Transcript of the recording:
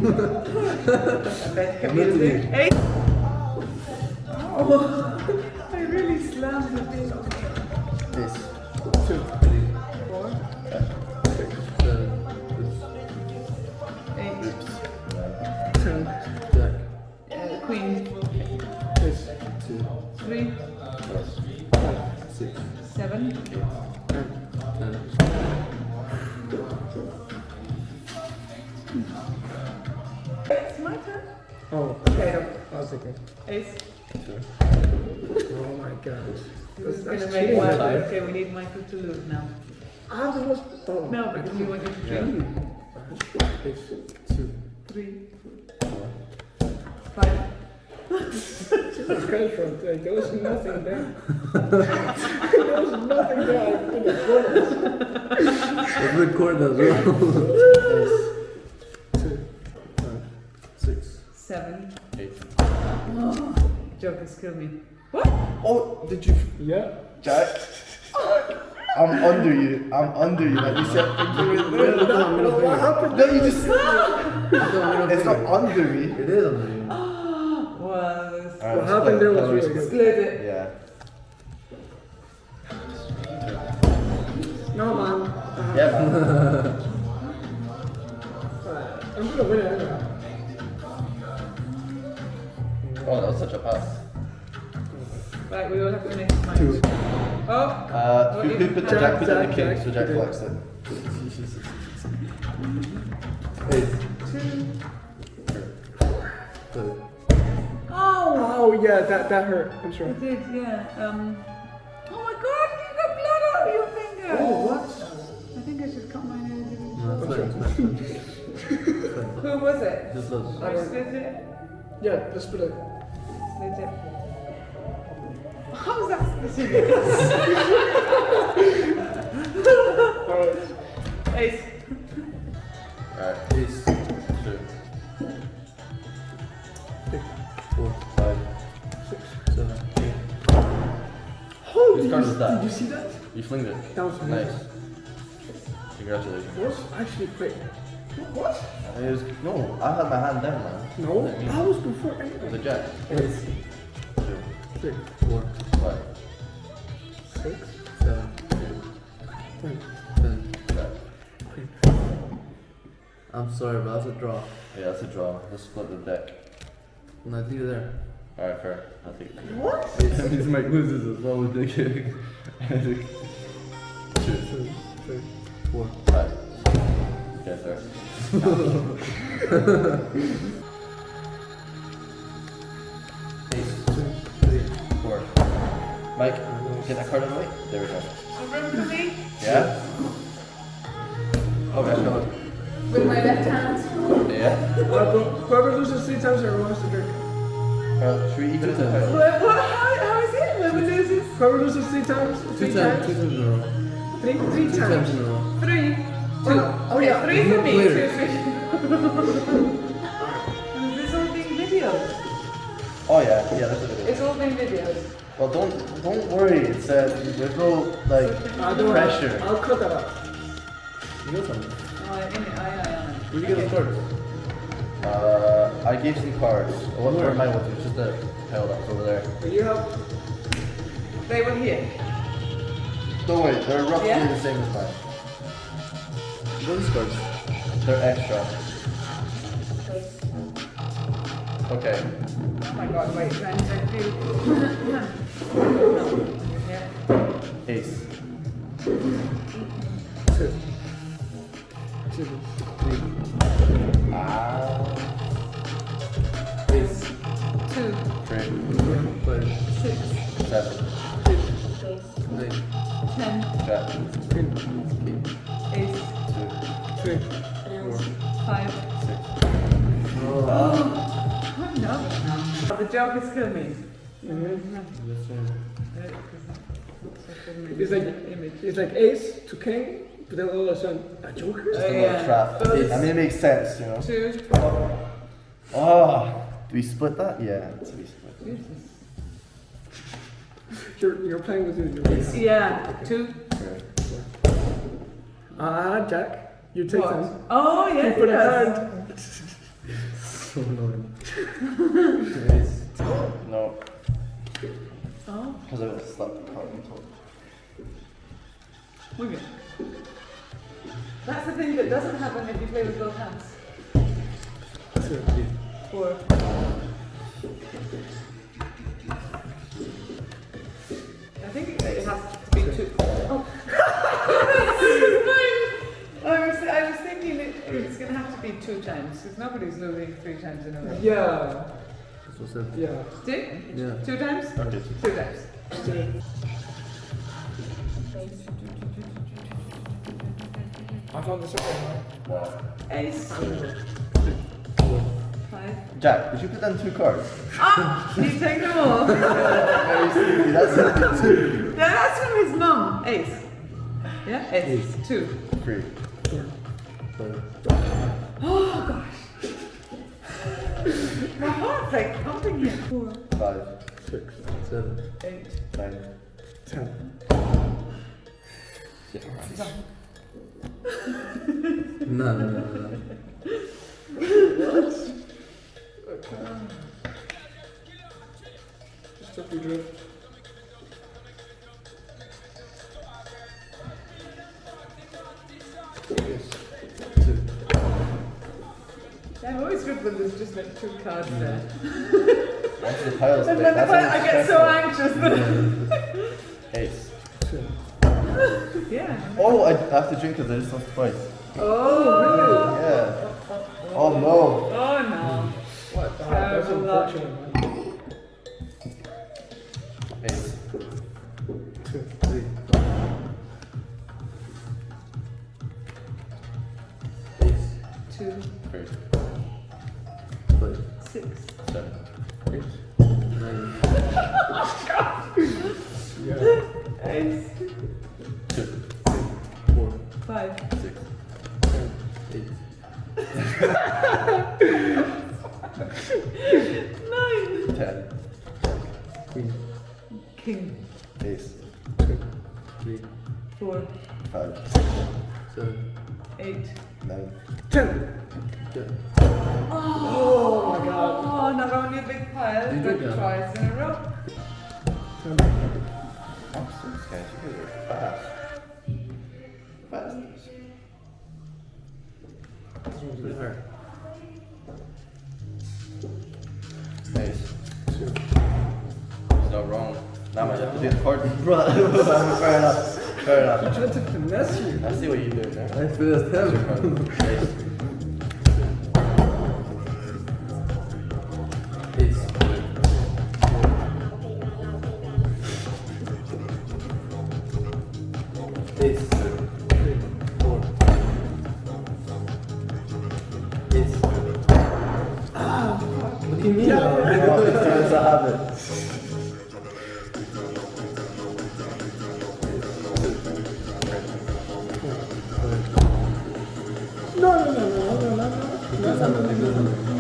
Eight. Oh, I really slammed the thing. Ace. 2, 3, 4, 6, 7. 8. 10, Jack. Queen. Ace, 2. 3, 6. 7. 10. It's my turn. Oh, Okay. I was thinking. Ace. 2. Oh my god. This is That's gonna make cheating, one. right? Okay, we need Michael to lose now. Ah, that was. Oh. No, because we want you to Yeah. drink. Ace. 2. 3, 4. 5. Jesus Christ, bro. Like, there was nothing there. There was nothing there. I think it's bonus. Let's record as well. Ace. 2, 5. 6. 7. 8. Oh, Joker's kill me. What? Oh, did you? yeah. Jack? I'm under you. Like you said, What happened? no, you just. It's not under me. It is under you. Was What happened there was really good. split it. Yeah. No, man. Yeah, man. I'm gonna win it anyway. Oh, that was such a pass. Right, we all have to make mine. 2. Oh, Who put the Jack put in the king, so Jack Jack. collects it. 8. 2. 2. Oh, Oh, yeah, that hurt. I'm sure. it did, yeah. Oh my God, you got blood out of your finger. Oh, what? I think I should cut mine out. No, it's fine. Who was it? Just those. I split it. Yeah, let's put it. Split it. How is that specific? Alright. Ace. Alright, ace. 2. 4. 5. 6. 7. 8. Oh, Whose card was that? Did you see that? You flinged it. That was Nice. Congratulations. That was actually quick. What? It was, no, I had my hand down, man. No, What do you mean? that was before It was anything. a jack. Ace. 2. 3, 4. 5. 6, 7. 10. 10. Jack. I'm sorry, but that's a draw. Yeah, that's a draw. Let's split the deck. No, I think you're there. Alright, fair. I'll take it. What? That means Mike loses as well with the kick. 2. 3, 4. 5. Okay, fair. Ace. 2. 3. 4. Mike, get that card on the way. There we go. A room for me? Yeah? Okay, come on. With my left hand. Yeah? Whoever loses 3 times everyone has to drink. Should we even it out? How is it? Whoever loses? Whoever loses 3 times? 3 times? 2 times in a row. 3 2 times. times in a row. 3. 2. Oh, yeah. 3 for me. 2 Later. for you. This all being videoed. Oh yeah, that's a video. It's all being videoed. Well, don't worry. It's there's no like Don't worry, pressure. I'll cut that out. You know something? Oh, I. Where did you get those cards? I gave some cards. It wasn't where mine was. It was just a pile that was over there. But you have. They were here. Don't worry, they're roughly Yeah? the same as mine. Those cards? They're extra. Okay. Oh my God, wait. Then do. Yeah. Ace. 2. 2. 3. Ace. 2. 3. 6. 7. 8. 10. Jack. Ace. 3. 2. 5. 6. Oh, no. The joke is killing me. It's like ace to king, but then all of a sudden, a joker? Just a little trap. I mean, it makes sense, you know. 2. Oh, do we split that? Yeah, we split. You're playing with your ace. Yeah. 2. Jack, you take What? them. Oh, yes, You put it a does. hand. So annoying. Ace. No. Oh, Because I would slap the card on top. okay. That's the thing that doesn't happen if you play with both hands. 4. I think it has to be 2. Oh. I was thinking it's going to have to be 2 times because nobody's losing 3 times in a row. Yeah. This was it. Yeah. 2? Yeah. 2 times? Okay. 2 times. I found the second one. Wow. Ace. 5. Jack, did you put down 2 cards? Ah! You take them all. Very sneaky, that's it. No, that's from his mum. Ace. Yeah? Ace. 2. 3. 4. Oh gosh. My heart's like pumping here. 4. 5. 6. 7. 8. 9. 10. No. What? Okay. Just took your drift. Yes. 2. I'm always good when there's just like 2 cards there. Once the pile's And big, then that's I when it's get so stressful. anxious. Ace. 2. Yeah. Oh, I have to drink because I just lost twice. Oh, Yeah. Oh no. Oh no. What? That's Terrible luck. unfortunate, man. Ace. 2. 3. Ace. 2, 3. 5. 6. 7. 8. 9. Yeah. Ace. 2. 4. 5. 6. 8. 9. 10. Queen. King. Ace. 2. 3. 4. 5. 7. 8. 9. 10. 10. Oh my god. Oh, not only a big pile, You but did that. twice in a row. 10. I'm so scared. You guys are fast. Fast. Pretty hard. Ace. 2. It's not wrong. Now I have to do the card. Bro, fair enough. Fair I enough. tried to finesse you. I see what you're doing there. I finished him. Ace. Ace. Ace. 3. 4. Ace. What do you mean? Oh, it's a habit. No. That's not what they do.